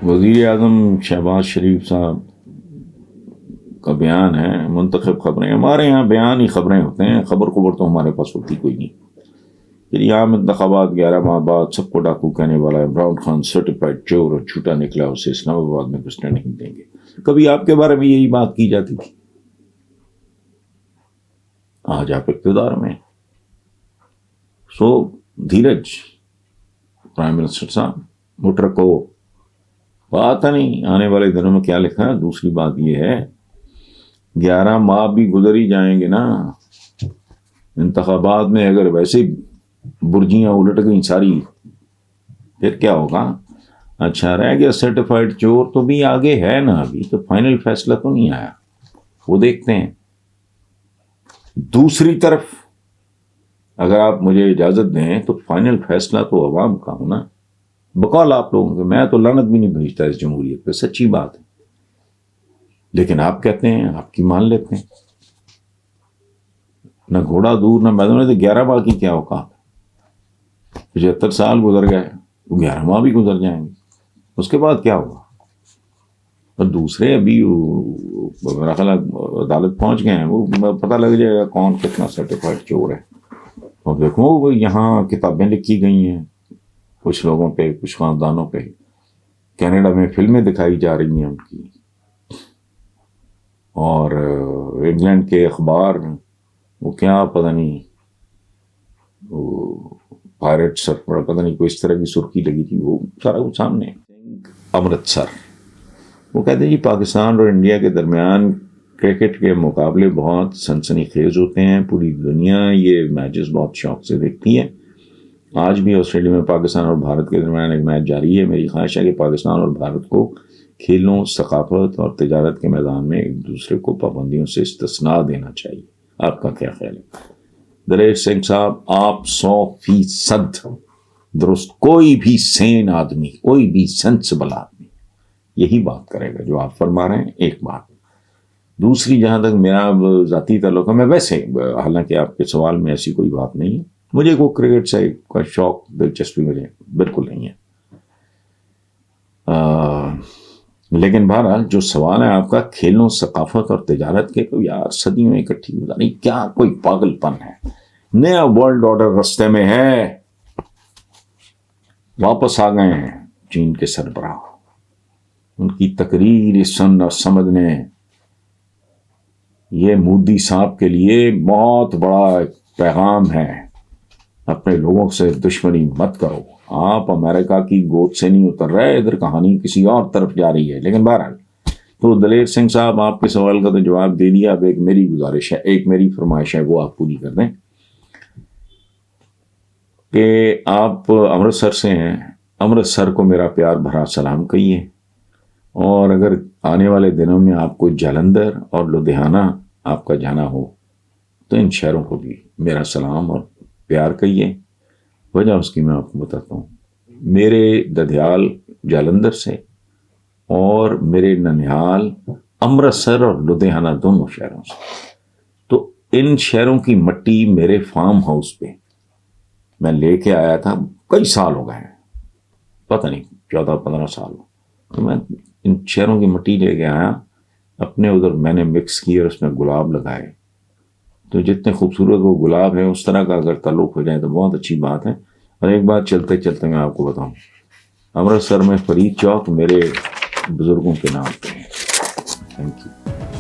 وزیر اعظم شہباز شریف صاحب کا بیان ہے منتخب خبریں. ہمارے یہاں بیان ہی خبریں ہوتے ہیں، خبر تو ہمارے پاس ہوتی کوئی نہیں. پھر یہاں انتخابات 11 ماہ بعد سب کو ڈاکو کہنے والا عمران خان سرٹیفائڈ چور اور جھوٹا نکلا، اسے اسلام آباد میں گھسنے نہیں دیں گے. کبھی آپ کے بارے میں یہی بات کی جاتی تھی، آج آپ اقتدار میں. سو دھیرج پرائم منسٹر صاحب، مٹ رکھو. بات نہیں آنے والے دنوں میں کیا لکھا ہے. دوسری بات یہ ہے 11 ماہ بھی گزر ہی جائیں گے نا انتخابات میں، اگر ویسے برجیاں الٹ گئیں ساری، پھر کیا ہوگا؟ اچھا رہ گیا سرٹیفائڈ چور تو بھی آگے ہے نا، ابھی تو فائنل فیصلہ تو نہیں آیا، وہ دیکھتے ہیں. دوسری طرف اگر آپ مجھے اجازت دیں تو فائنل فیصلہ تو عوام کا ہونا، بقول آپ لوگوں کے. میں تو لعنت بھی نہیں بھیجتا اس جمہوریت پہ، سچی بات ہے. لیکن آپ کہتے ہیں آپ کی مان لیتے ہیں. نہ گھوڑا دور نہ میدان. تو 11 ماہ کی کیا اوقات؟ 75 سال گزر گئے، 11 ماہ بھی گزر جائیں گے، اس کے بعد کیا ہوگا؟ اور دوسرے ابھی میرا خیال عدالت پہنچ گئے ہیں، وہ پتہ لگ جائے گا کون کتنا سرٹیفائڈ چور ہے. اور دیکھو یہاں کتابیں لکھی گئی ہیں کچھ لوگوں پہ، کچھ خاندانوں پہ. کینیڈا میں فلمیں دکھائی جا رہی ہیں ان کی، اور انگلینڈ کے اخبار وہ کیا پتہ نہیں، وہ پائرٹ سر پتہ نہیں کوئی اس طرح کی سرخی لگی تھی، وہ سارا کچھ سامنے. امرتسر وہ کہتے ہیں جی پاکستان اور انڈیا کے درمیان کرکٹ کے مقابلے بہت سنسنی خیز ہوتے ہیں، پوری دنیا یہ میچز بہت شوق سے دیکھتی ہے. آج بھی آسٹریلیا میں پاکستان اور بھارت کے درمیان ایک میچ جاری ہے. میری خواہش ہے کہ پاکستان اور بھارت کو کھیلوں، ثقافت اور تجارت کے میدان میں ایک دوسرے کو پابندیوں سے استثناء دینا چاہیے. آپ کا کیا خیال ہے؟ دلیر سنگھ صاحب، آپ 100% درست. کوئی بھی سین آدمی، کوئی بھی سینسبل آدمی یہی بات کرے گا جو آپ فرما رہے ہیں. ایک بات. دوسری، جہاں تک میرا ذاتی تعلق ہے، میں ویسے حالانکہ آپ کے سوال میں ایسی کوئی بات نہیں ہے، مجھے کوئی کرکٹ سے کوئی شوق دلچسپی مجھے بالکل نہیں ہے. لیکن بہرحال جو سوال ہے آپ کا کھیلوں، ثقافت اور تجارت کے، تو یار صدیوں اکٹھی گزاری، کیا کوئی پاگل پن ہے؟ نیا ورلڈ آرڈر رستے میں ہے. واپس آ گئے ہیں چین کے سربراہ. ان کی تقریر سن اور سمجھنے، یہ مودی صاحب کے لیے بہت بڑا پیغام ہے. اپنے لوگوں سے دشمنی مت کرو. آپ امریکہ کی گود سے نہیں اتر رہے، ادھر کہانی کسی اور طرف جا رہی ہے. لیکن بہرحال تو دلیر سنگھ صاحب، آپ کے سوال کا تو جواب دے دیا. اب ایک میری گزارش ہے، ایک میری فرمائش ہے، وہ آپ پوری کر دیں کہ آپ امرتسر سے ہیں. امرتسر کو میرا پیار بھرا سلام کہیے. اور اگر آنے والے دنوں میں آپ کو جلندھر اور لدھیانہ آپ کا جانا ہو تو ان شہروں کو بھی میرا سلام اور پیار کہیے. وجہ اس کی میں آپ کو بتاتا ہوں. میرے ددھیال جالندھر سے اور میرے ننیال امرتسر اور لدھیانہ دونوں شہروں سے. تو ان شہروں کی مٹی میرے فارم ہاؤس پہ میں لے کے آیا تھا. کئی سال ہو گئے ہیں، پتہ نہیں 14-15 سال. تو میں ان شہروں کی مٹی لے کے آیا اپنے ادھر، میں نے مکس کی اور اس میں گلاب لگائے. تو جتنے خوبصورت وہ گلاب ہے، اس طرح کا اگر تعلق ہو جائے تو بہت اچھی بات ہے. اور ایک بات چلتے چلتے میں آپ کو بتاؤں، امرتسر میں فرید چوک میرے بزرگوں کے نام پہ ہے. Thank you.